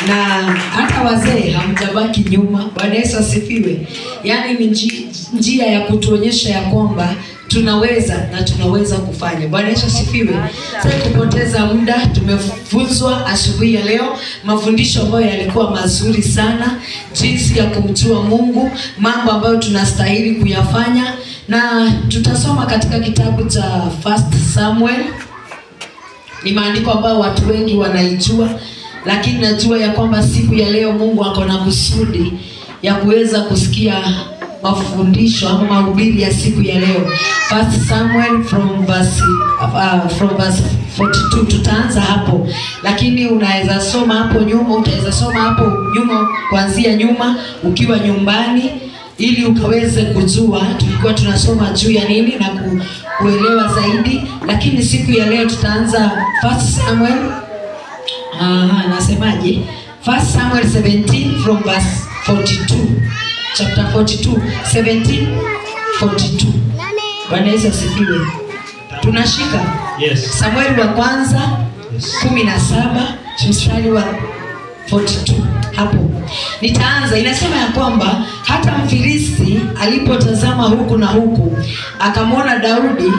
Na hata wazee hamjabaki nyuma. Bwana Yesu asifiwe. Yaani ni njia ya kutuonyesha ya kwamba tunaweza na tunaweza kufanya. Bwana Yesu asifiwe. Sasa kupoteza muda, tumefunzwa asubuhi ya leo mafundisho ambayo yalikuwa mazuri sana, jinsi ya kumjua Mungu, mambo ambayo tunastahili kuyafanya, na tutasoma katika kitabu cha 1 Samuel. Ni maandiko ambayo watu wengi wanaijua, lakini najua ya kwamba siku ya leo Mungu ako na kusudi ya kuweza kusikia mafundisho ama mahubiri ya siku ya leo. 1 Samuel from verse 42 tutaanza hapo, lakini unaweza soma hapo nyuma, utaweza soma hapo nyuma kuanzia nyuma ukiwa nyumbani, ili ukaweze kujua tulikuwa tunasoma juu ya nini na kuelewa zaidi. Lakini siku ya leo tutaanza 1 Samuel nasemaje? 1 Samuel 17 from verse 42. Chapter 42, 17, 42. Bwana Yesu asifiwe. Tunashika Samueli wa kwanza 17 mstari wa 42 hapo. Nitaanza, inasema ya kwamba hata Mfilisti alipotazama huku na huku, akamwona Daudi,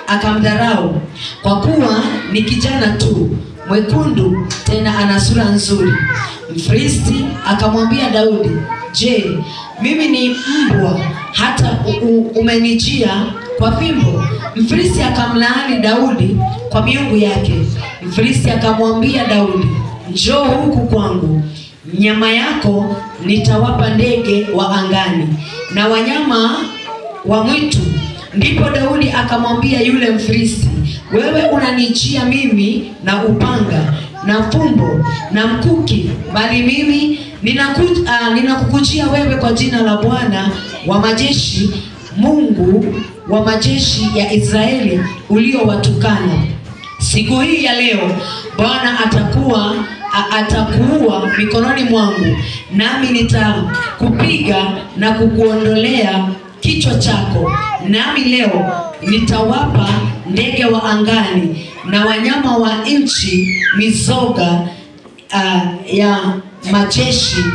akamdharau, kwa kuwa ni kijana tu, mwekundu, tena ana sura nzuri. Mfilisti akamwambia Daudi, "Je, mimi ni mbwa hata umenijia kwa fimbo?" Mfilisti akamlaani Daudi kwa miungu yake. Mfilisti akamwambia Daudi, "Njoo huku kwangu, nyama yako nitawapa ndege wa angani na wanyama wa mwitu." Ndipo Daudi akamwambia yule Mfilisti, "Wewe unanijia mimi na upanga na fumbo na mkuki, bali mimi ninakukujia wewe kwa jina la Bwana wa majeshi, Mungu wa majeshi ya Israeli uliowatukana. Siku hii ya leo Bwana atakuua mikononi mwangu, nami nitakupiga na kukuondolea kichwa chako. Nami leo nitawapa ndege wa angani na wanyama wa nchi mizoga ya majeshi